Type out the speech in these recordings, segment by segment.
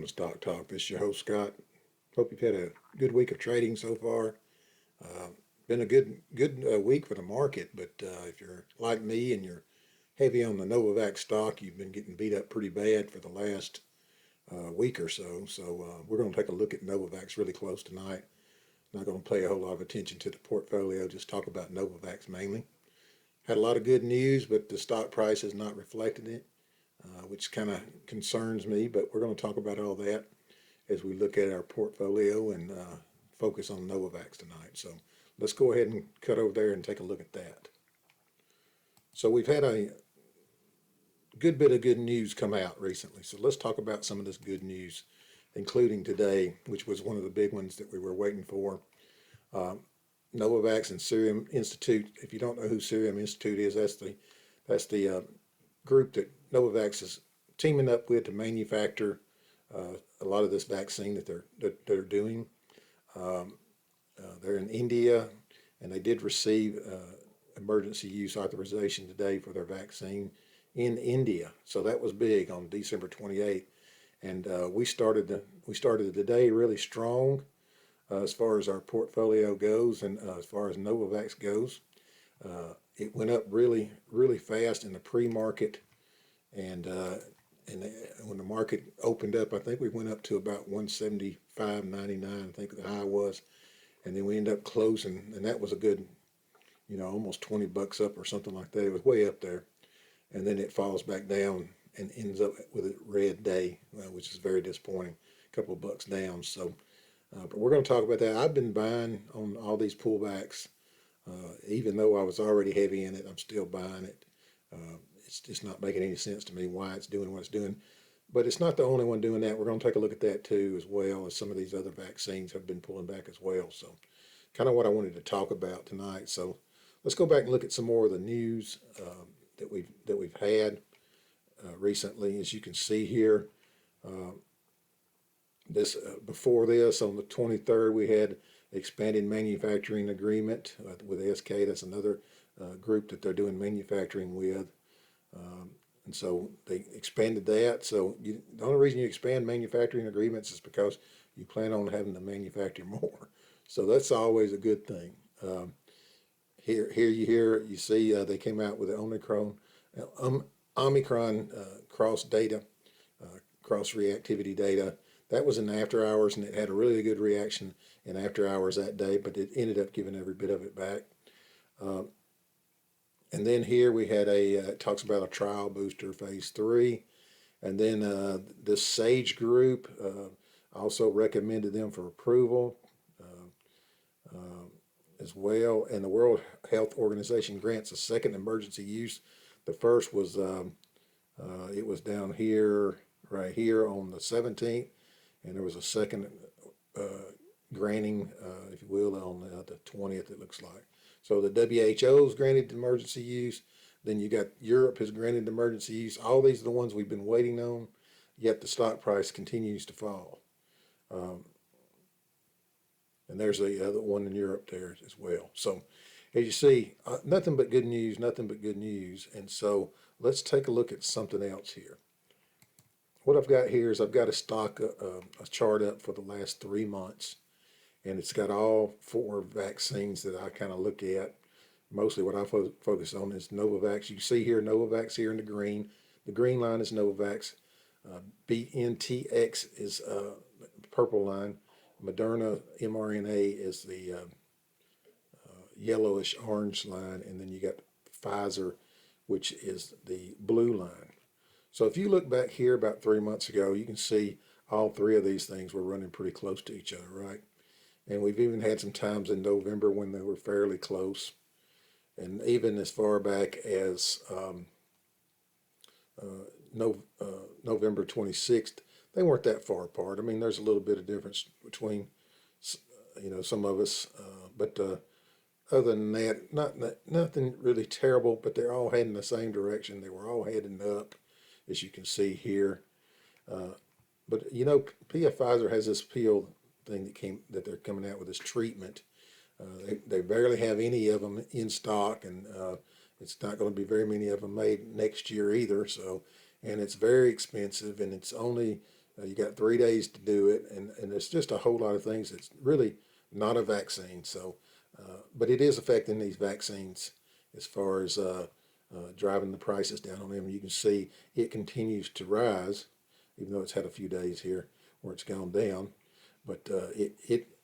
Welcome to Stock Talk. This is your host, Scott. Hope you've had a good week of trading so far. Been a good week for the market, but if you're like me and you're heavy on the NVAX stock, you've been getting beat up pretty bad for the last week or so. So we're going to take a look at NVAX really close tonight. Not going to pay a whole lot of attention to the portfolio, just talk about NVAX mainly. Had a lot of good news, but the stock price has not reflected it. Which kind of concerns me, but we're going to talk about all that as we look at our portfolio and focus on NVAX tonight. So let's go ahead and cut over there and take a look at that. So we've had a good bit of good news come out recently. So let's talk about some of this good news, including today, which was one of the big ones that we were waiting for. NVAX and Serum Institute. If you don't know who Serum Institute is, that's the group that NVAX is teaming up with to manufacture a lot of this vaccine that they're doing. They're in India, and they did receive emergency use authorization today for their vaccine in India. So that was big on December 28th, and we started the day really strong as far as our portfolio goes, and as far as NVAX goes. It went up really fast in the pre-market, and when the market opened up, I think we went up to about 175.99. I think the high was, and then we ended up closing, and that was a good, almost $20 up or something like that. It was way up there, and then it falls back down and ends up with a red day, which is very disappointing. A couple of bucks down. So, but we're going to talk about that. I've been buying on all these pullbacks. Even though I was already heavy in it, I'm still buying it. It's just not making any sense to me why it's doing what it's doing. But it's not the only one doing that. We're going to take a look at that too, as well as some of these other vaccines have been pulling back as well. So kind of what I wanted to talk about tonight. So let's go back and look at some more of the news that we've had recently. As you can see here, before this on the 23rd, we had expanded manufacturing agreement with SK. That's another group that they're doing manufacturing with. And so they expanded that. So the only reason you expand manufacturing agreements is because you plan on having to manufacture more. So that's always a good thing. You see they came out with the Omicron cross data, cross reactivity data. That was in after hours, and it had a really good reaction in after hours that day, but it ended up giving every bit of it back. And then here we had it talks about a trial booster phase 3. And then this SAGE group also recommended them for approval as well. And the World Health Organization grants a second emergency use. The first was, it was down here, right here on the 17th. And there was a second granting, if you will, on the 20th, it looks like. So the WHO's granted emergency use. Then you got Europe has granted emergency use. All these are the ones we've been waiting on, yet the stock price continues to fall. And there's the other one in Europe there as well. So as you see, nothing but good news, nothing but good news. And so let's take a look at something else here. What I've got here is I've got a chart up for the last 3 months. And it's got all 4 vaccines that I kind of look at. Mostly what I focus on is NVAX. You see here NVAX here in the green. The green line is NVAX. BNTX is the purple line. Moderna mRNA is the yellowish orange line. And then you got Pfizer, which is the blue line. So if you look back here about 3 months ago, you can see all 3 of these things were running pretty close to each other, right? And we've even had some times in November when they were fairly close. And even as far back as November 26th, they weren't that far apart. I mean, there's a little bit of difference between, some of us. But other than that, nothing really terrible, but they're all heading the same direction. They were all heading up, as you can see here. But, Pfizer has this pill thing that they're coming out with, this treatment. They barely have any of them in stock, and it's not going to be very many of them made next year either. So, and it's very expensive, and it's only You got 3 days to do it, and it's just a whole lot of things. It's really not a vaccine. So, but it is affecting these vaccines as far as driving the prices down on them. You can see it continues to rise, even though it's had a few days here where it's gone down. But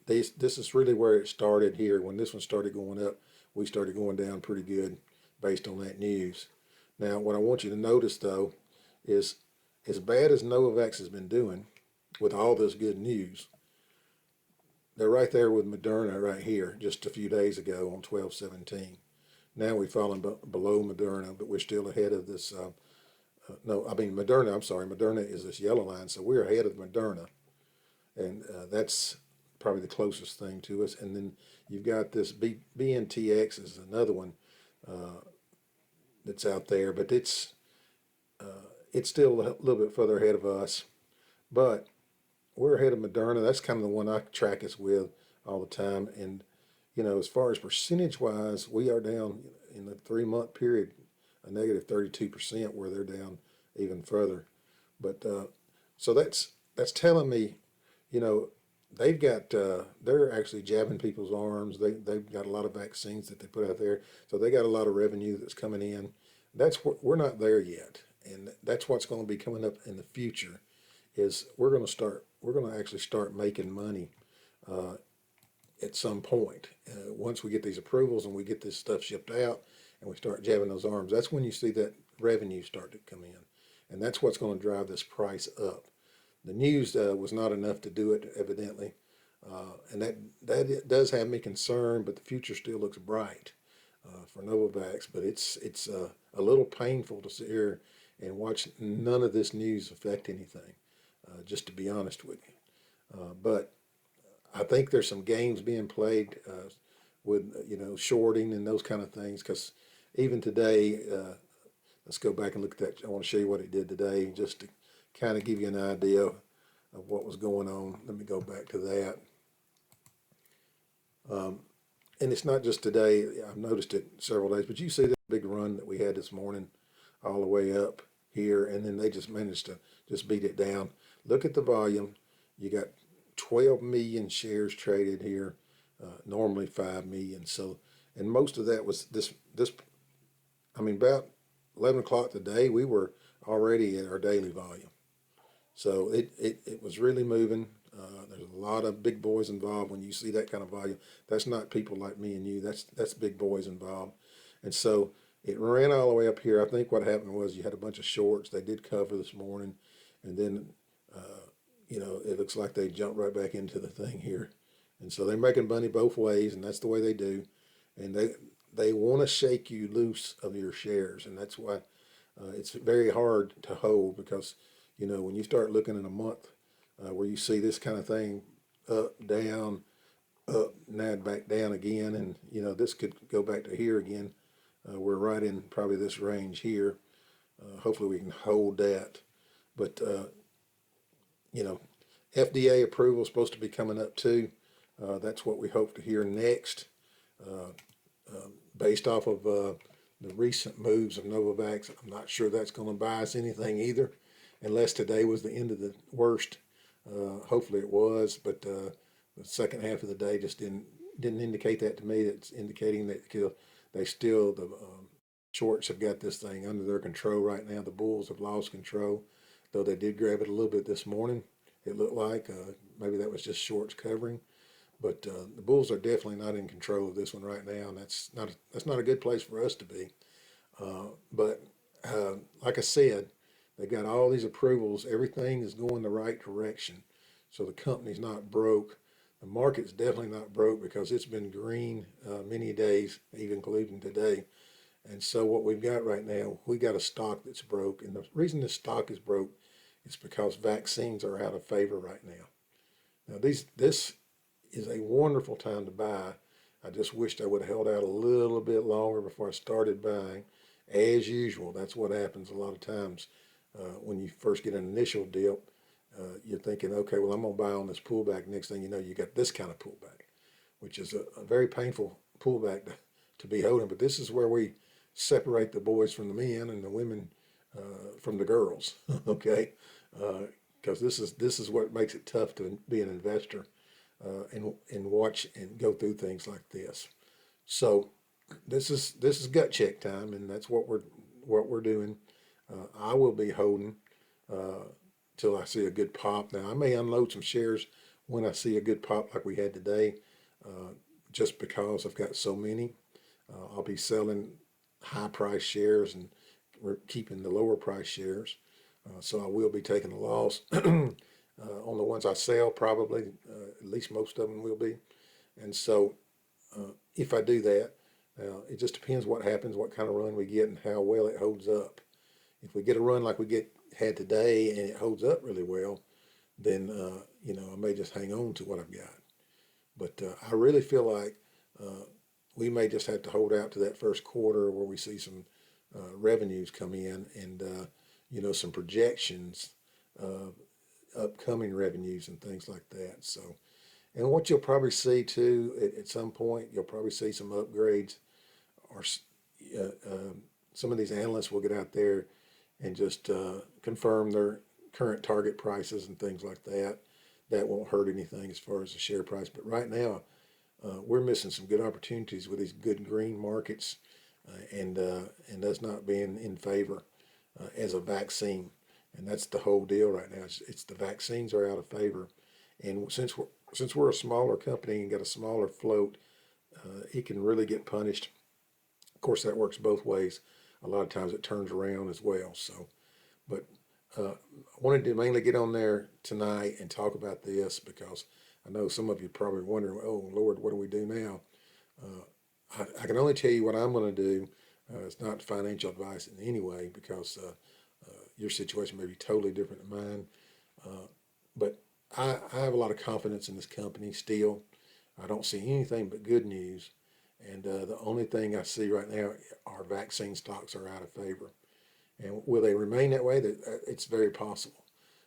this is really where it started here. When this one started going up, we started going down pretty good based on that news. Now, what I want you to notice though is as bad as Novavax has been doing with all this good news, they're right there with Moderna right here just a few days ago on 12/17. Now we've fallen below Moderna, but we're still ahead of this. No, I mean Moderna. I'm sorry, Moderna is this yellow line, so we're ahead of Moderna, and that's probably the closest thing to us. And then you've got this BNTX is another one that's out there, but it's still a little bit further ahead of us. But we're ahead of Moderna. That's kind of the one I track us with all the time. And as far as percentage wise, we are down in the 3 month period, a negative 32%, where they're down even further. But so that's telling me, you know, they've got they're actually jabbing people's arms. They've got a lot of vaccines that they put out there, so they got a lot of revenue that's coming in. That's what we're not there yet, and that's what's going to be coming up in the future. Is we're going to actually start making money at some point. Once we get these approvals and we get this stuff shipped out and we start jabbing those arms, that's when you see that revenue start to come in. And that's what's going to drive this price up. The news was not enough to do it, evidently. And that does have me concerned, but the future still looks bright for Novavax. But it's a little painful to sit here and watch none of this news affect anything, just to be honest with you. But I think there's some games being played with shorting and those kind of things. Because even today, let's go back and look at that. I want to show you what it did today, just to kind of give you an idea of what was going on. Let me go back to that. And it's not just today. I've noticed it several days. But you see the big run that we had this morning, all the way up here, and then they just managed to just beat it down. Look at the volume. You got 12 million shares traded here, normally 5 million. So, and most of that was this. I mean, about 11 o'clock today, we were already at our daily volume. So it was really moving. There's a lot of big boys involved when you see that kind of volume. That's not people like me and you. That's big boys involved. And so it ran all the way up here. I think what happened was you had a bunch of shorts. They did cover this morning, and then it looks like they jumped right back into the thing here. And so they're making money both ways, and that's the way they do. And they want to shake you loose of your shares, and that's why it's very hard to hold, because when you start looking in a month where you see this kind of thing up, down, up, now back down again, and this could go back to here again. We're right in probably this range here. Hopefully we can hold that. But FDA approval is supposed to be coming up too. That's what we hope to hear next, based off of the recent moves of Novavax. I'm not sure that's going to buy us anything either, unless today was the end of the worst. Hopefully it was, but the second half of the day just didn't indicate that to me. It's indicating that the shorts have got this thing under their control right now. The bulls have lost control, though they did grab it a little bit this morning. It looked like maybe that was just shorts covering, but the bulls are definitely not in control of this one right now, and that's not a good place for us to be. But like I said, they got all these approvals. Everything is going the right direction, so the company's not broke. The market's definitely not broke, because it's been green many days, even including today. And so what we've got right now, we got a stock that's broke, and the reason this stock is broke is because vaccines are out of favor right now. Now this is a wonderful time to buy. I just wished I would have held out a little bit longer before I started buying. As usual, that's what happens a lot of times when you first get an initial dip. You're thinking, okay, well, I'm going to buy on this pullback. Next thing you know, you got this kind of pullback, which is a very painful pullback to be holding. But this is where we separate the boys from the men and the women from the girls, okay? because this is what makes it tough to be an investor, and watch and go through things like this. So this is gut check time, and that's what we're doing. I will be holding till I see a good pop. Now I may unload some shares when I see a good pop like we had today, uh, just because I've got so many. I'll be selling high price shares, and we're keeping the lower price shares. So I will be taking a loss on the ones I sell, probably. At least most of them will be. And so if I do that, it just depends what happens, what kind of run we get, and how well it holds up. If we get a run like we had today and it holds up really well, then I may just hang on to what I've got. But I really feel like we may just have to hold out to that first quarter where we see some revenues come in, and some projections of upcoming revenues and things like that. So, and what you'll probably see too at some point, you'll probably see some upgrades, or some of these analysts will get out there and just confirm their current target prices and things like that. That won't hurt anything as far as the share price. But right now, we're missing some good opportunities with these good green markets, and us not being in favor as a vaccine. And that's the whole deal right now. It's the vaccines are out of favor, and since we're a smaller company and got a smaller float, it can really get punished. Of course, that works both ways. A lot of times it turns around as well. So, but I wanted to mainly get on there tonight and talk about this because I know some of you probably wondering, oh Lord, what do we do now? I can only tell you what I'm going to do. It's not financial advice in any way, because your situation may be totally different than mine. But I have a lot of confidence in this company still. I don't see anything but good news. And the only thing I see right now are vaccine stocks are out of favor. And will they remain that way? It's very possible.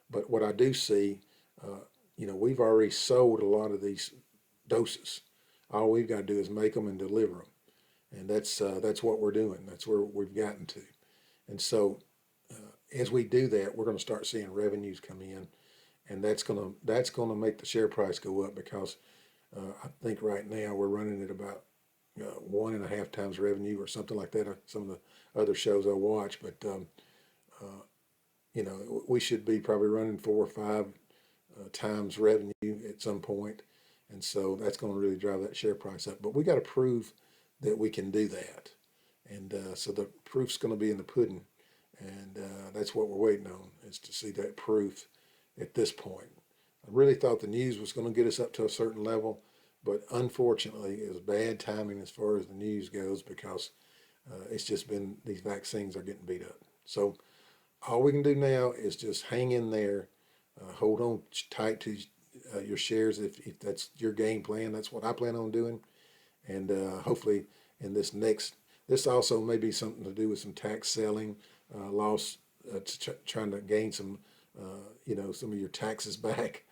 But what I do see, we've already sold a lot of these doses. All we've got to do is make them and deliver them, and that's what we're doing. That's where we've gotten to. And so, as we do that, we're going to start seeing revenues come in, and that's gonna make the share price go up, because I think right now we're running at about 1.5 times revenue or something like that. Some of the other shows I watch, but we should be probably running 4 or 5 times revenue at some point, and so that's going to really drive that share price up. But we got to prove that we can do that, and so the proof's going to be in the pudding, and that's what we're waiting on, is to see that proof at this point. I really thought the news was going to get us up to a certain level, but unfortunately, it was bad timing as far as the news goes, because it's just been, these vaccines are getting beat up. So all we can do now is just hang in there, hold on tight to your shares if that's your game plan. That's what I plan on doing, and hopefully in this also may be something to do with some tax selling, loss, trying to gain some, some of your taxes back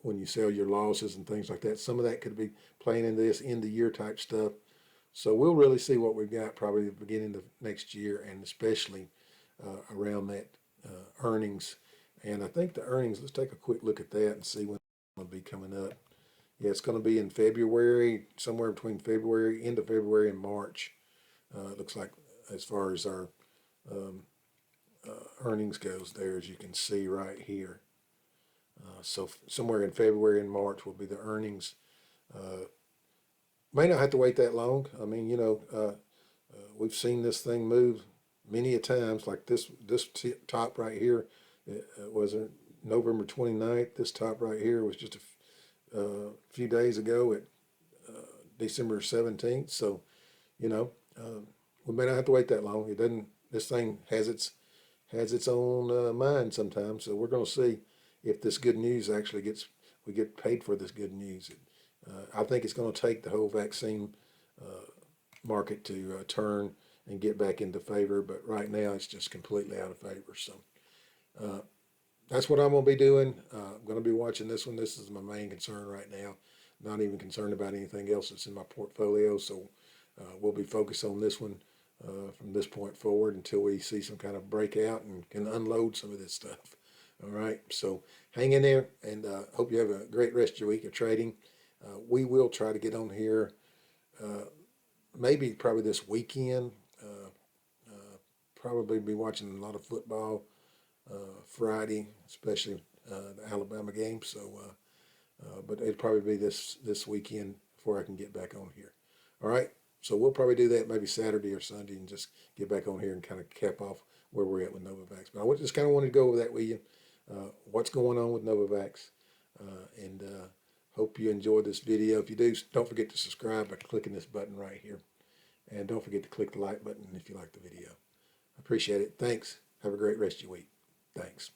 when you sell your losses and things like that. Some of that could be playing into this end of year type stuff. So we'll really see what we've got probably at the beginning of next year, and especially around that earnings. And I think the earnings, let's take a quick look at that and see when it's going to be coming up. Yeah, it's going to be in February, somewhere between February, end of February and March. It looks like, as far as our um, earnings goes there, as you can see right here. So somewhere in February and March will be the earnings. Uh, may not have to wait that long. I mean, we've seen this thing move many a times, like this top right here. It was November 29th. This top right here was just few days ago at December 17th. So, you know, we may not have to wait that long. It doesn't. This thing has its own mind sometimes. So we're going to see if this good news actually we get paid for this good news. I think it's going to take the whole vaccine market to turn and get back into favor. But right now, it's just completely out of favor. So uh, that's what I'm going to be doing. I'm going to be watching this one. This is my main concern right now. Not even concerned about anything else that's in my portfolio. So we'll be focused on this one from this point forward until we see some kind of breakout and can unload some of this stuff. All right, so hang in there, and hope you have a great rest of your week of trading. We will try to get on here maybe probably this weekend. Probably be watching a lot of football Friday, especially the Alabama game. So, but it'd probably be this weekend before I can get back on here. All right, so we'll probably do that maybe Saturday or Sunday and just get back on here and kind of cap off where we're at with Novavax. But I just kind of wanted to go over that with you. What's going on with Novavax, and hope you enjoyed this video. If you do, don't forget to subscribe by clicking this button right here. And don't forget to click the like button if you like the video. I appreciate it. Thanks. Have a great rest of your week. Thanks.